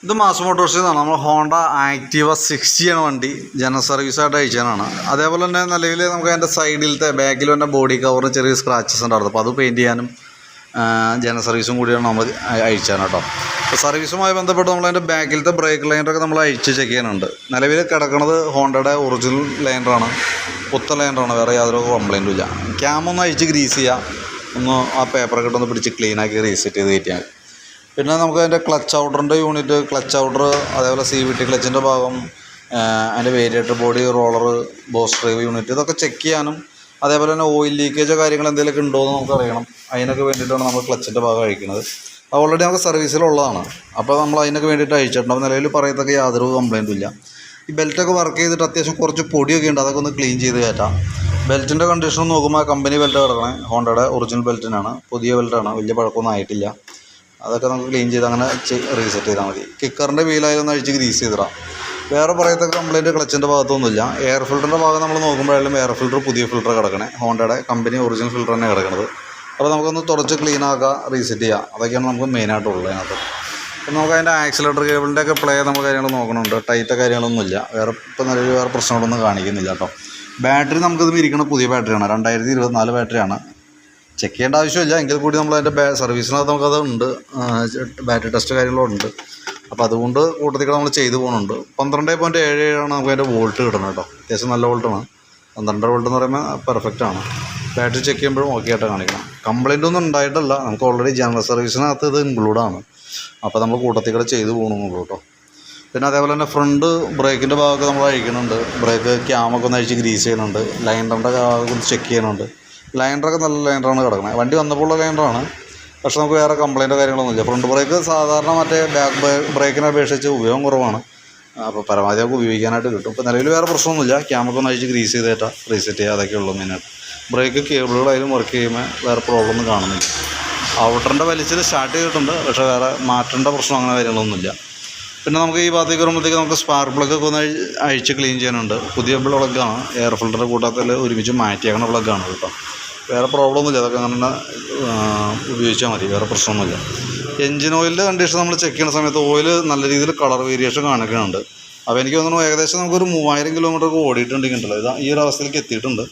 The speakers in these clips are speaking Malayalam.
ഇത് മാസ് മോട്ടോഴ്സിൽ നിന്നാണ്. നമ്മൾ ഹോണ്ട ആക്റ്റീവ 60 ആണ് വണ്ടി. ജനറൽ സർവീസായിട്ട് അയച്ചതാണ്. അതേപോലെ തന്നെ നിലവിൽ നമുക്ക് അതിൻ്റെ സൈഡിലത്തെ ബാക്കിൽ തന്നെ ബോഡി കവറിന് ചെറിയ സ്ക്രാച്ചസ് ഉണ്ടായിരുന്നു. അപ്പോൾ അത് പെയിൻറ്റ് ചെയ്യാനും ജനറൽ സർവീസും കൂടിയാണ് നമ്മൾ അയച്ചാണ് കേട്ടോ. അപ്പോൾ സർവീസുമായി ബന്ധപ്പെട്ട് നമ്മളതിൻ്റെ ബാക്കിലത്തെ ബ്രേക്ക് ലൈനറൊക്കെ നമ്മൾ അയച്ച് ചെക്ക് ചെയ്യാനുണ്ട്. നിലവിൽ കിടക്കുന്നത് ഹോണ്ടയുടെ ഒറിജിനൽ ലൈനറാണ്, പുത്തൻ ലൈനറാണ്, വേറെ യാതൊരു കംപ്ലൈൻറ്റും ഇല്ല. ക്യാമൊന്ന് അഴിച്ച് ഗ്രീസ് ചെയ്യുക, ഒന്ന് ആ പേപ്പറൊക്കെ ഇട്ടൊന്ന് പിടിച്ച് ക്ലീനാക്കി റീസെറ്റ് ചെയ്ത് കയറ്റിയാൽ. പിന്നെ നമുക്ക് അതിൻ്റെ ക്ലച്ച് ഔട്ടറിൻ്റെ യൂണിറ്റ്, ക്ലച്ച് ഔട്ടർ, അതേപോലെ CVT ക്ലച്ചിൻ്റെ ഭാഗം, അതിൻ്റെ variator body, roller, boss drive unit, ഇതൊക്കെ ചെക്ക് ചെയ്യാനും അതേപോലെ തന്നെ ഓയിൽ ലീക്കേജോ കാര്യങ്ങൾ എന്തെങ്കിലുമൊക്കെ ഉണ്ടോ എന്ന് നമുക്ക് അറിയണം. അതിനൊക്കെ വേണ്ടിയിട്ടാണ് നമ്മൾ ക്ലച്ചിൻ്റെ ഭാഗം അഴിക്കുന്നത്. അത് ഓൾറെഡി നമുക്ക് സർവീസിലുള്ളതാണ്. അപ്പോൾ നമ്മൾ അതിനൊക്കെ വേണ്ടിയിട്ട് അഴിച്ചിട്ടുണ്ട്. അപ്പോൾ നിലവിൽ പറയത്തൊക്കെ യാതൊരു കംപ്ലൈൻറ്റും ഇല്ല. ഈ ബെൽറ്റൊക്കെ വർക്ക് ചെയ്തിട്ട് അത്യാവശ്യം കുറച്ച് പൊടിയൊക്കെ ഉണ്ട്, അതൊക്കെ ഒന്ന് ക്ലീൻ ചെയ്ത് കയറ്റാം. ബെൽറ്റിൻ്റെ കണ്ടീഷൻ നോക്കുമ്പോൾ കമ്പനി ബെൽറ്റ് കിടക്കണേ ഹോണ്ടയുടെ ഒറിജിനൽ ബെൽറ്റിനാണ്, പുതിയ ബെൽറ്റാണ്, വലിയ പഴക്കമൊന്നും ആയിട്ടില്ല. അതൊക്കെ നമുക്ക് ക്ലീൻ ചെയ്ത് അങ്ങനെ റീസെറ്റ് ചെയ്താൽ മതി. കിക്കറിൻ്റെ വീലായാലും അഴിച്ച് ഗ്രീസ് ചെയ്തിടാം. വേറെ പറയത്തൊക്കെ കംപ്ലൈൻറ്റ് ക്ലച്ചിൻ്റെ ഭാഗത്തൊന്നുമില്ല. എയർ ഫിൽറ്ററിൻ്റെ ഭാഗം നമ്മൾ നോക്കുമ്പോഴായാലും എയർ ഫിൽറ്റർ പുതിയ ഫിൽറ്റർ കിടക്കണേ, ഹോണ്ടയുടെ കമ്പനി ഒറിജിനൽ ഫിൽറ്റർ തന്നെ കിടക്കുന്നത്. അപ്പോൾ നമുക്കൊന്ന് തുടച്ച് ക്ലീൻ ആക്കുക, റീസെറ്റ് ചെയ്യുക, അതൊക്കെയാണ് നമുക്ക് മെയിനായിട്ടുള്ളത് അതിനകത്ത്. അപ്പം നമുക്ക് അതിൻ്റെ ആക്സിലേറ്റർ കേബിളിൻ്റെ ഒക്കെ പ്ലേ നമ്മൾ കാര്യങ്ങൾ നോക്കണുണ്ട്. ടൈറ്റ് കാര്യങ്ങളൊന്നുമില്ല, വേറെ ഇപ്പോൾ നിലവിൽ വേറെ പ്രശ്നങ്ങളൊന്നും കാണിക്കുന്നില്ല കേട്ടോ. ബാറ്ററി നമുക്കിത് ഇരിക്കുന്ന പുതിയ ബാറ്ററിയാണ്, 2024 ബാറ്ററിയാണ്. ചെക്ക് ചെയ്യേണ്ട ആവശ്യമില്ല, എങ്കിൽ കൂടി നമ്മൾ അതിൻ്റെ സർവീസിനകത്ത് നമുക്കത് ഉണ്ട്, ബാറ്ററി ടെസ്റ്റ് കാര്യങ്ങളുണ്ട്. അപ്പോൾ അതുകൊണ്ട് കൂട്ടത്തിൽ നമ്മൾ ചെയ്തു പോകുന്നുണ്ട്. 12.77 നമുക്ക് അതിൻ്റെ വോൾട്ട് കിട്ടണം കേട്ടോ. അത്യാവശ്യം നല്ല വോൾട്ടാണ്. 12 വോൾട്ട് എന്ന് പറയുമ്പോൾ പെർഫെക്റ്റാണ്. ബാറ്ററി ചെക്ക് ചെയ്യുമ്പോഴും ഓക്കെ ആയിട്ട് കാണിക്കണം. കംപ്ലൈൻ്റ് ഒന്നും ഉണ്ടായിട്ടല്ല, നമുക്ക് ഓൾറെഡി ജനറൽ സർവീസിനകത്ത് ഇത് ഇൻക്ലൂഡാണ്. അപ്പോൾ നമ്മൾ കൂട്ടത്തിൽ ചെയ്ത് പോകണമെന്നുള്ളൂ കേട്ടോ. പിന്നെ അതേപോലെ തന്നെ ഫ്രണ്ട് ബ്രേക്കിൻ്റെ ഭാഗമൊക്കെ നമ്മൾ അഴിക്കുന്നുണ്ട്. ബ്രേക്ക് ക്യാമൊക്കെ ഒന്ന് അഴിച്ച് ഗ്രീസ് ചെയ്യുന്നുണ്ട്. ലൈനറിൻ്റെ ഭാഗമൊക്കെ ഒന്ന് ചെക്ക് ചെയ്യുന്നുണ്ട്. ലൈനറൊക്കെ നല്ല ലൈനറാണ് കിടക്കുന്നത്. വണ്ടി വന്നപ്പോൾ ഉള്ള ലൈനറാണ്, പക്ഷെ നമുക്ക് വേറെ കംപ്ലൈൻറ്റോ കാര്യങ്ങളൊന്നുമില്ല. ഫ്രണ്ട് ബ്രേക്ക് സാധാരണ മറ്റേ ബാക്ക് ബ്രേക്കിനെ അപേക്ഷിച്ച് ഉപയോഗം കുറവാണ്. അപ്പോൾ പരമാവധി നമുക്ക് ഉപയോഗിക്കാനായിട്ട് കിട്ടും. ഇപ്പോൾ നിലവിൽ വേറെ പ്രശ്നമൊന്നുമില്ല. ക്യാമൊക്കെ ഒന്ന് അഴിച്ച് ഗ്രീസ് ചെയ്തേറ്റാ റീസെറ്റ് ചെയ്യുക, അതൊക്കെ ഉള്ളൂ മെയിനായിട്ട്. ബ്രേക്ക് കേബിളുകളായാലും വർക്ക് ചെയ്യുമ്പോൾ വേറെ പ്രോബ്ലം ഒന്നും കാണുന്നില്ല. ഔട്ടറിൻ്റെ വലിച്ചിൽ സ്റ്റാർട്ട് ചെയ്തിട്ടുണ്ട്, പക്ഷേ വേറെ മാറ്റേണ്ട പ്രശ്നം അങ്ങനെ കാര്യങ്ങളൊന്നുമില്ല. പിന്നെ നമുക്ക് ഈ ഭാഗത്തേക്ക് വരുമ്പോഴത്തേക്ക് നമുക്ക് സ്പാർക്ക് പ്ലഗൊക്കെ ഒന്ന് അഴിച്ച് ക്ലീൻ ചെയ്യാനുണ്ട്. പുതിയ പ്ലഗാണ്, എയർ ഫിൽറ്ററിൻ്റെ കൂട്ടത്തിൽ ഒരുമിച്ച് മാറ്റിയേക്കണ പ്ലഗാണ് കേട്ടോ. വേറെ പ്രോബ്ലം ഒന്നുമില്ല, അതൊക്കെ അങ്ങനെ ഉപയോഗിച്ചാൽ മതി, വേറെ പ്രശ്നമൊന്നുമില്ല. എൻജിൻ ഓയിലിൻ്റെ കണ്ടീഷൻ നമ്മൾ ചെക്ക് ചെയ്യുന്ന സമയത്ത് ഓയിൽ നല്ല രീതിയിൽ കളർ വേരിയേഷൻ കാണിക്കുന്നുണ്ട്. അപ്പോൾ എനിക്ക് തോന്നുന്നു ഏകദേശം നമുക്കൊരു 3000 കിലോമീറ്റർ ഓടിയിട്ടുണ്ടെങ്കിലോ ഇതാ ഈ ഒരു അവസ്ഥയിലേക്ക് എത്തിയിട്ടുണ്ട്.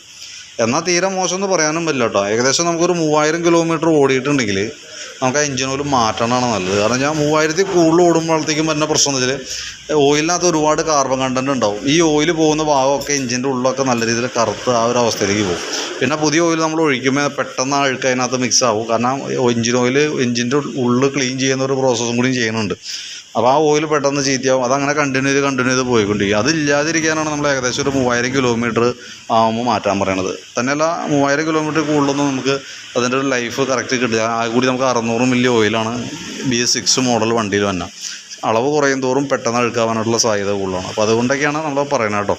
എന്നാൽ തീരെ മോശമെന്ന് പറയാനും പറ്റില്ല കേട്ടോ. ഏകദേശം നമുക്കൊരു 3000 കിലോമീറ്റർ ഓടിയിട്ടുണ്ടെങ്കിൽ നമുക്ക് ആ എൻജിൻ ഓയിൽ മാറ്റണമാണ് നല്ലത്. കാരണം ഞാൻ 3000 കൂടുതൽ ഓടുമ്പോഴത്തേക്കും വരുന്ന പ്രശ്നം എന്ന് വെച്ചാൽ ഓയിലിനകത്ത് ഒരുപാട് കാർബൺ കണ്ടൻറ്റ് ഉണ്ടാവും. ഈ ഓയിൽ പോകുന്ന ഭാഗമൊക്കെ എൻജിൻ്റെ ഉള്ളൊക്കെ നല്ല രീതിയിൽ കറുത്ത് ആ ഒരു അവസ്ഥയിലേക്ക് പോകും. പിന്നെ പുതിയ ഓയിൽ നമ്മൾ ഒഴിക്കുമ്പോൾ പെട്ടെന്ന് ആ അഴുക്ക് അതിനകത്ത് മിക്സ് ആവും. കാരണം എൻജിൻ ഓയിൽ എൻജിൻ്റെ ഉള്ളിൽ ക്ലീൻ ചെയ്യുന്ന ഒരു പ്രോസസ്സും കൂടി ചെയ്യുന്നുണ്ട്. അപ്പോൾ ആ ഓയിൽ പെട്ടെന്ന് ചീത്തയാവും. അതങ്ങനെ കണ്ടിന്യൂ ചെയ്ത് പോയിക്കൊണ്ടിരിക്കും. അതില്ലാതിരിക്കാനാണ് നമ്മൾ ഏകദേശം ഒരു 3000 കിലോമീറ്റർ ആകുമ്പോൾ മാറ്റാൻ പറയണത്. തന്നെയല്ല 3000 കിലോമീറ്റർ കൂടുതലൊന്നും നമുക്ക് അതിൻ്റെ ഒരു ലൈഫ് കറക്റ്റ് കിട്ടില്ല. ആ കൂടി നമുക്ക് 600 മില്ലി ഓയിലാണ് BS6 മോഡൽ വണ്ടിയിൽ തന്നെ. അളവ് കുറയും തോറും പെട്ടെന്ന് അഴുക്കാവാനായിട്ടുള്ള സാധ്യത കൂടുതലാണ്. അപ്പോൾ അതുകൊണ്ടൊക്കെയാണ് നമ്മൾ പറയുന്നത് കേട്ടോ.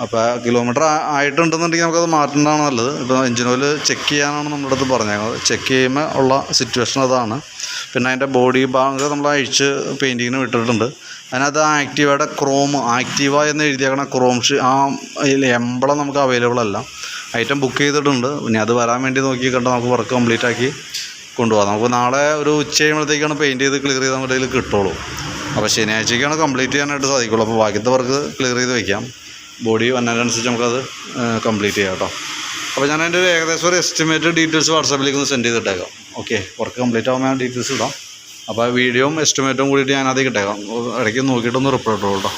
അപ്പോൾ കിലോമീറ്റർ ആയിട്ടുണ്ടെന്നുണ്ടെങ്കിൽ നമുക്കത് മാറ്റേണ്ടതാണ് നല്ലത്. ഇപ്പോൾ എൻജിൻ ഓയിൽ ചെക്ക് ചെയ്യാനാണ് നമ്മുടെ അടുത്ത് പറഞ്ഞേക്കുന്നത്. ചെക്ക് ചെയ്യുമ്പോൾ ഉള്ള സിറ്റുവേഷൻ അതാണ്. പിന്നെ അതിൻ്റെ ബോഡി ഭാഗം നമ്മൾ അഴിച്ച് പെയിൻറ്റിങ്ങിന് വിട്ടിട്ടുണ്ട്. അതിനകത്ത് ആക്റ്റീവയുടെ ആക്റ്റീവ എന്ന് എഴുതിയേക്കണ ആ എംബ്ലം നമുക്ക് അവൈലബിൾ അല്ല. ഐറ്റം ബുക്ക് ചെയ്തിട്ടുണ്ട്. പിന്നെ അത് വരാൻ വേണ്ടി നോക്കി കണ്ട് നമുക്ക് വർക്ക് കംപ്ലീറ്റ് ആക്കി കൊണ്ടുപോകാം. നമുക്ക് നാളെ ഒരു ഉച്ച കഴിയുമ്പോഴത്തേക്കാണ് പെയിൻറ്റ് ചെയ്ത് ക്ലിയർ ചെയ്ത് നമ്മുടെ കയ്യിൽ കിട്ടുള്ളൂ. അപ്പോൾ ശനിയാഴ്ചയ്ക്കാണ് കംപ്ലീറ്റ് ചെയ്യാനായിട്ട് സാധിക്കുള്ളൂ. അപ്പോൾ ബാക്കിയത്തെ വർക്ക് ക്ലിയർ ചെയ്ത് വയ്ക്കാം. ബോഡി വന്നതിനനുസരിച്ച് നമുക്കത് കംപ്ലീറ്റ് ചെയ്യാം കേട്ടോ. അപ്പോൾ ഞാൻ അതിൻ്റെ ഏകദേശം ഒരു എസ്റ്റിമേറ്റ് ഡീറ്റെയിൽസ് വാട്സാപ്പിലേക്ക് ഒന്ന് സെൻഡ് ചെയ്തിട്ടേക്കാം. ഓക്കെ, വർക്ക് കംപ്ലീറ്റ് ആകുമ്പോൾ ഞാൻ ഡീറ്റെയിൽസ് ഇടാം. അപ്പോൾ വീഡിയോയും എസ്റ്റിമേറ്റും കൂടിയിട്ട് ഞാൻ അതിൽ ഇട്ടേക്കാം. ഇടയ്ക്ക് നോക്കിയിട്ടൊന്ന് റിപ്പോർട്ട് കേട്ടോ.